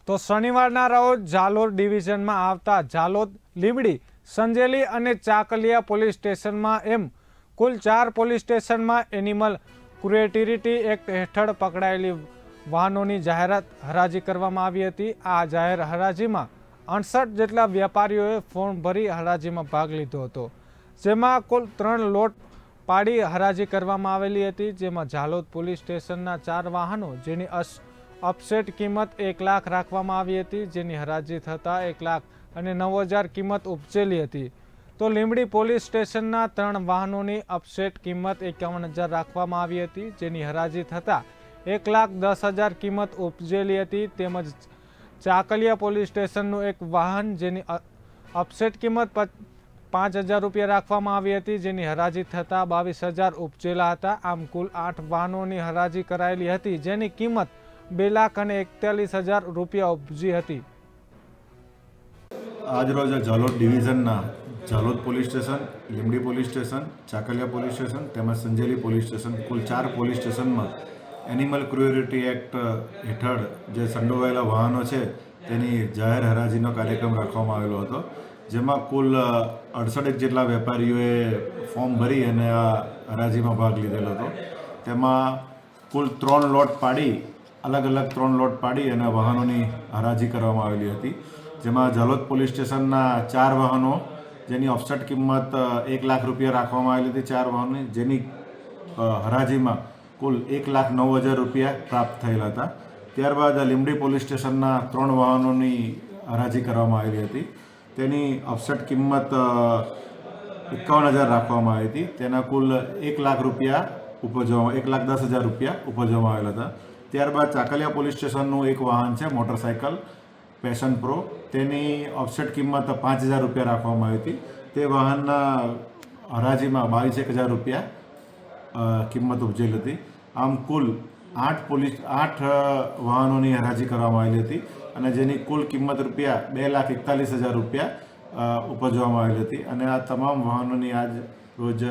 તો શનિવારના રોજ ઝાલોદ ડિવિઝનમાં આવતા ઝાલોદ, લીંબડી, સંજેલી અને ચાકલિયા પોલીસ સ્ટેશનમાં એમ કુલ 4 પોલીસ સ્ટેશનમાં એનિમલ ક્રુએલ્ટી એક્ટ હેઠળ પકડાયેલી વાહનોની જાહેરાત હરાજી કરવામાં આવી હતી। આ જાહેર હરાજીમાં 68 જેટલા વેપારીઓએ ફોર્મ ભરી હરાજીમાં ભાગ લીધો હતો, જેમાં કુલ 3 લોટ પાડી હરાજી કરવામાં આવેલી હતી। જેમાં ઝાલોદ પોલીસ સ્ટેશનના 4 વાહનો જેની અપસેટ કિંમત 1 લાખ રાખવામાં આવી હતી, જેની હરાજી થતાં 1,09,000 કિંમત ઉપજેલી હતી। તો લીંબડી પોલીસ સ્ટેશનના 3 વાહનોની અપસેટ કિંમત 51,000 રાખવામાં આવી હતી, જેની હરાજી થતાં 1,10,000 કિંમત ઉપજેલી હતી। તેમજ ચાકલિયા પોલીસ સ્ટેશનનું એક વાહન જેની અપસેટ કિંમત 5,000 રૂપિયા રાખવામાં આવી હતી, જેની હરાજી થતાં 22,000 ઉપજેલા હતા। આમ કુલ 8 વાહનોની હરાજી કરાયેલી હતી, જેની કિંમત 2,41,000 રૂપિયા ઉપજી હતી। આજરોજ ઝાલોદ ડિવિઝનના Jhalod police station, Limbdi police station, Chakaliya police station તેમજ સંજેલી પોલીસ સ્ટેશન કુલ 4 પોલીસ સ્ટેશનમાં એનિમલ ક્રુએલ્ટી એક્ટ હેઠળ જે સંડોવાયેલા વાહનો છે તેની જાહેર હરાજીનો કાર્યક્રમ રાખવામાં આવેલો હતો, જેમાં કુલ 68 જેટલા વેપારીઓએ ફોર્મ ભરી અને આ હરાજીમાં ભાગ લીધેલો હતો। તેમાં કુલ 3 લોટ પાડી અલગ 3 લોટ પાડી અને વાહનોની હરાજી કરવામાં આવેલી હતી, જેમાં ઝાલોદ પોલીસ સ્ટેશનના 4 વાહનો જેની ઓફસેટ કિંમત 1 લાખ રૂપિયા રાખવામાં આવેલી હતી, 4 વાહનોની જેની હરાજીમાં કુલ 1,09,000 રૂપિયા પ્રાપ્ત થયેલા હતા। ત્યારબાદ લીંબડી પોલીસ સ્ટેશનના 3 વાહનોની હરાજી કરવામાં આવેલી હતી, તેની ઓફસેટ કિંમત 51,000 રાખવામાં આવી હતી, તેના કુલ 1 લાખ રૂપિયા ઉપજવામાં 1,10,000 રૂપિયા ઉપજવામાં આવેલા હતા। ત્યારબાદ ચાકલિયા પોલીસ સ્ટેશનનું એક વાહન છે મોટરસાઇકલ પેશન પ્રો, તેની ઓફસેટ કિંમત 5,000 રૂપિયા રાખવામાં આવી હતી, તે વાહનના હરાજીમાં 22,000 રૂપિયા કિંમત ઉપજેલી હતી। આમ કુલ 8 વાહનોની હરાજી કરવામાં આવેલી હતી અને જેની કુલ કિંમત રૂપિયા 2,41,000 રૂપિયા ઉપજવામાં આવેલી હતી અને આ તમામ વાહનોની આજ રોજ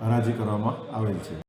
હરાજી કરવામાં આવેલ છે।